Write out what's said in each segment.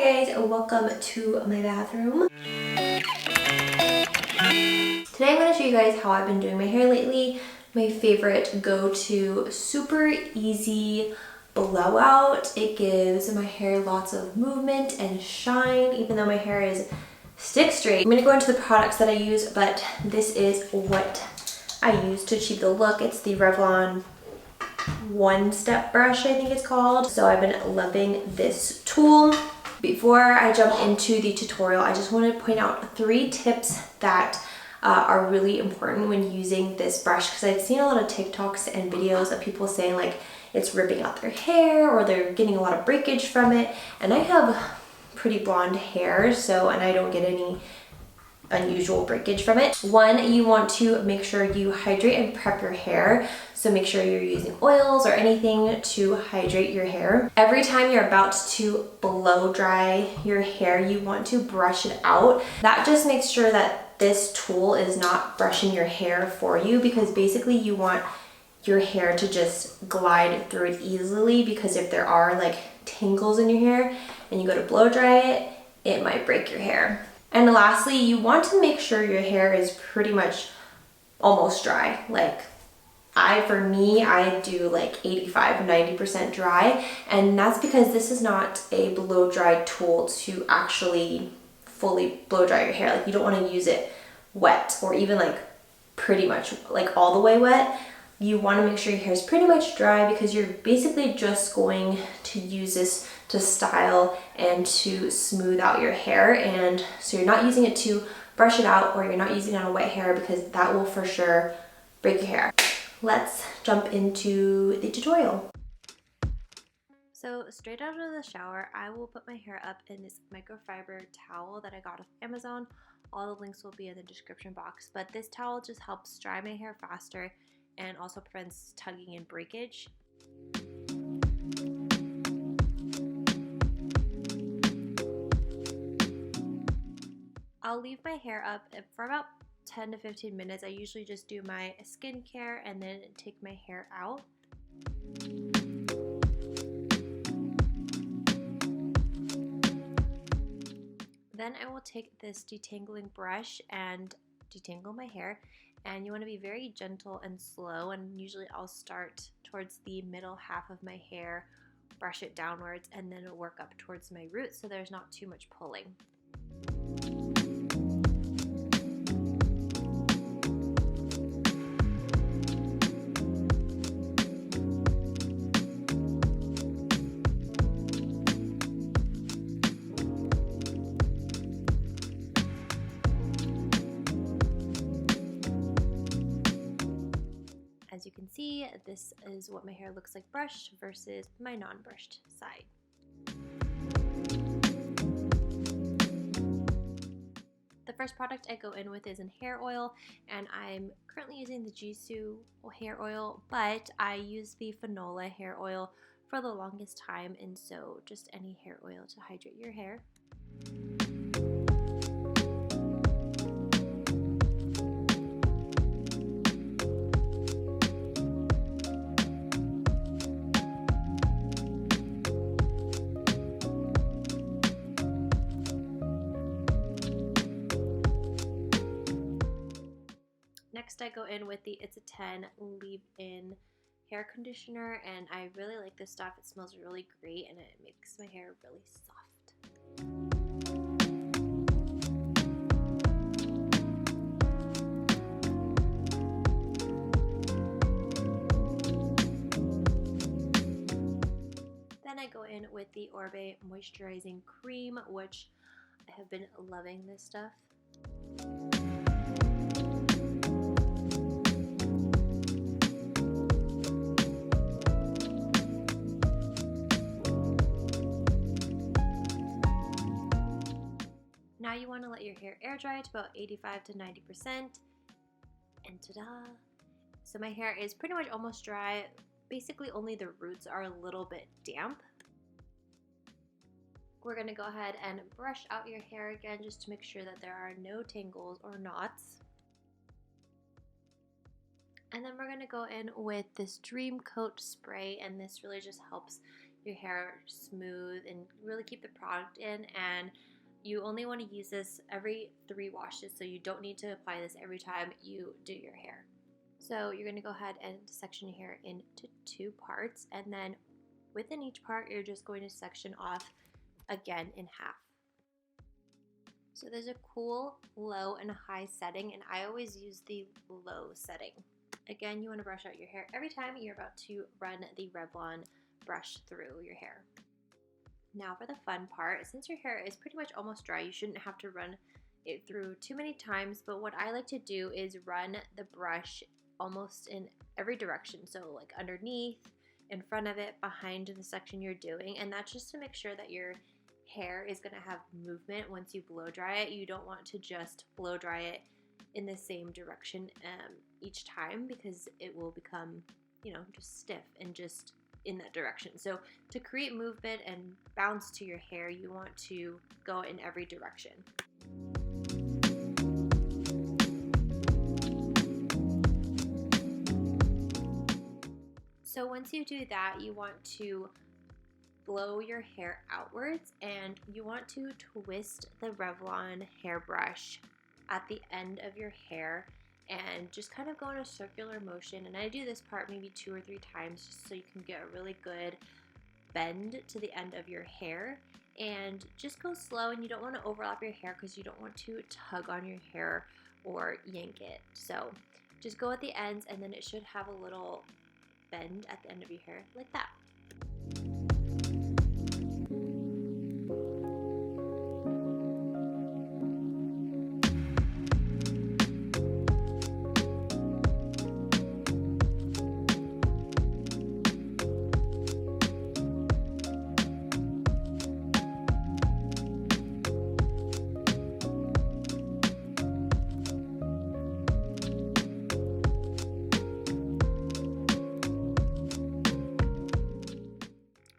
guys, welcome to my bathroom. Today I'm going to show you guys how I've been doing my hair lately. My favorite go-to super easy blowout. It gives my hair lots of movement and shine even though my hair is stick straight. I'm going to go into the products that I use, but this is what I use to achieve the look. It's the Revlon one-step brush, I think it's called. So I've been loving this tool. Before I jump into the tutorial, I just want to point out 3 tips that are really important when using this brush, because I've seen a lot of TikToks and videos of people saying like it's ripping out their hair or they're getting a lot of breakage from it, and I have pretty blonde hair, so and I don't get any unusual breakage from it. One, you want to make sure you hydrate and prep your hair. So make sure you're using oils or anything to hydrate your hair. Every time you're about to blow dry your hair, you want to brush it out. That just makes sure that this tool is not brushing your hair for you, because basically you want your hair to just glide through it easily, because if there are like tangles in your hair and you go to blow dry it, it might break your hair. And lastly, you want to make sure your hair is pretty much almost dry. Like for me, I do like 85–90% dry, and that's because this is not a blow dry tool to actually fully blow dry your hair. Like you don't want to use it wet or even like pretty much like all the way wet. You want to make sure your hair is pretty much dry, because you're basically just going to use this to style and to smooth out your hair. And so you're not using it to brush it out, or you're not using it on wet hair, because that will for sure break your hair. Let's jump into the tutorial. So straight out of the shower, I will put my hair up in this microfiber towel that I got off Amazon. All the links will be in the description box, but this towel just helps dry my hair faster and also prevents tugging and breakage. I'll leave my hair up for about 10 to 15 minutes. I usually just do my skincare and then take my hair out. Then I will take this detangling brush and detangle my hair, and you want to be very gentle and slow, and usually I'll start towards the middle half of my hair, brush it downwards, and then work up towards my roots so there's not too much pulling. As you can see, this is what my hair looks like brushed versus my non-brushed side. The first product I go in with is an hair oil, and I'm currently using the Gisou hair oil, but I use the Fanola hair oil for the longest time, and so just any hair oil to hydrate your hair. Next, I go in with the It's a 10 leave-in hair conditioner, and I really like this stuff. It smells really great and it makes my hair really soft. Then I go in with the Orbe Moisturizing Cream, which I have been loving this stuff. Now you want to let your hair air dry to about 85–90%, and ta-da! So my hair is pretty much almost dry. Basically only the roots are a little bit damp. We're going to go ahead and brush out your hair again just to make sure that there are no tangles or knots. And then we're going to go in with this Dream Coat spray, and this really just helps your hair smooth and really keep the product in. And you only want to use this every 3 washes, so you don't need to apply this every time you do your hair. So you're going to go ahead and section your hair into 2 parts, and then within each part you're just going to section off again in half. So there's a cool, low, and a high setting, and I always use the low setting. Again, you want to brush out your hair every time you're about to run the Revlon brush through your hair. Now for the fun part, since your hair is pretty much almost dry, you shouldn't have to run it through too many times, but what I like to do is run the brush almost in every direction. So like underneath, in front of it, behind the section you're doing, and that's just to make sure that your hair is going to have movement once you blow dry it. You don't want to just blow dry it in the same direction each time, because it will become, you know, just stiff and just in that direction. So to create movement and bounce to your hair, you want to go in every direction. So once you do that, you want to blow your hair outwards, and you want to twist the Revlon hairbrush at the end of your hair and just kind of go in a circular motion. And I do this part maybe 2 or 3 times just so you can get a really good bend to the end of your hair. And just go slow, and you don't want to overlap your hair because you don't want to tug on your hair or yank it. So just go at the ends, and then it should have a little bend at the end of your hair like that.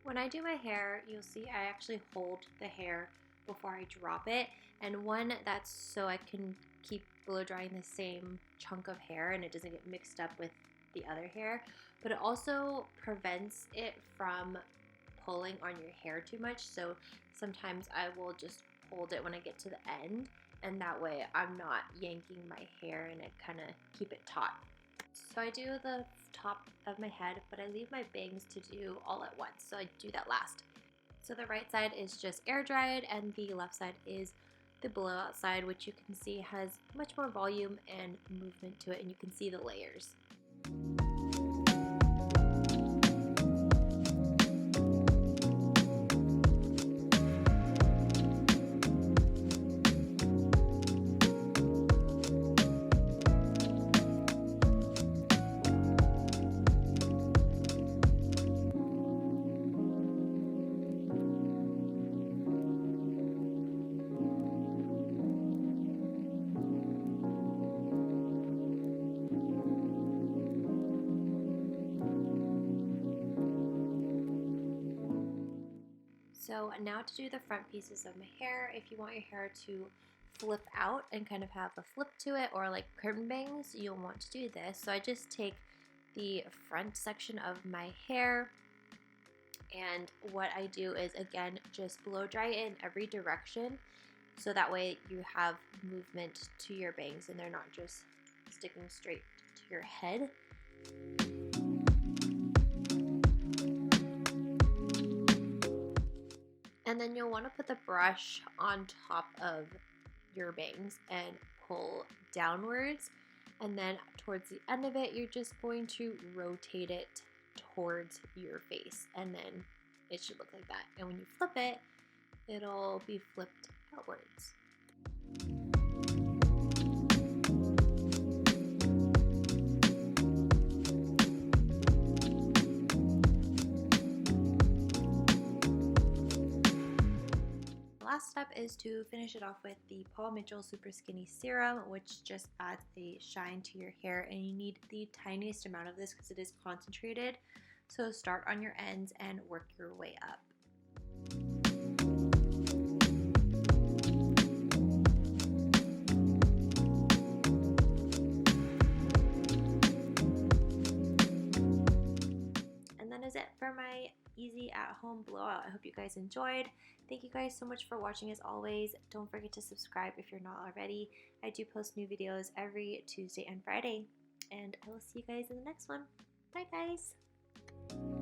When I do my hair, you'll see I actually hold the hair before I drop it, and one, that's so I can keep blow drying the same chunk of hair and it doesn't get mixed up with the other hair, but it also prevents it from pulling on your hair too much. So sometimes I will just hold it when I get to the end, and that way I'm not yanking my hair and I kind of keep it taut. So I do the top of my head, but I leave my bangs to do all at once, so I do that last. So the right side is just air dried, and the left side is the blowout side, which you can see has much more volume and movement to it, and you can see the layers. So now to do the front pieces of my hair, if you want your hair to flip out and kind of have a flip to it, or like curtain bangs, you'll want to do this. So I just take the front section of my hair, and what I do is, again, just blow dry it in every direction, so that way you have movement to your bangs and they're not just sticking straight to your head. And then you'll want to put the brush on top of your bangs and pull downwards. And then towards the end of it, you're just going to rotate it towards your face. And then it should look like that. And when you flip it, it'll be flipped outwards. Last step is to finish it off with the Paul Mitchell Super Skinny Serum, which just adds a shine to your hair, and you need the tiniest amount of this because it is concentrated. So start on your ends and work your way up. And that is it for my easy at-home blowout. I hope you guys enjoyed. Thank you guys so much for watching as always. Don't forget to subscribe if you're not already. I do post new videos every Tuesday and Friday. And I will see you guys in the next one. Bye guys!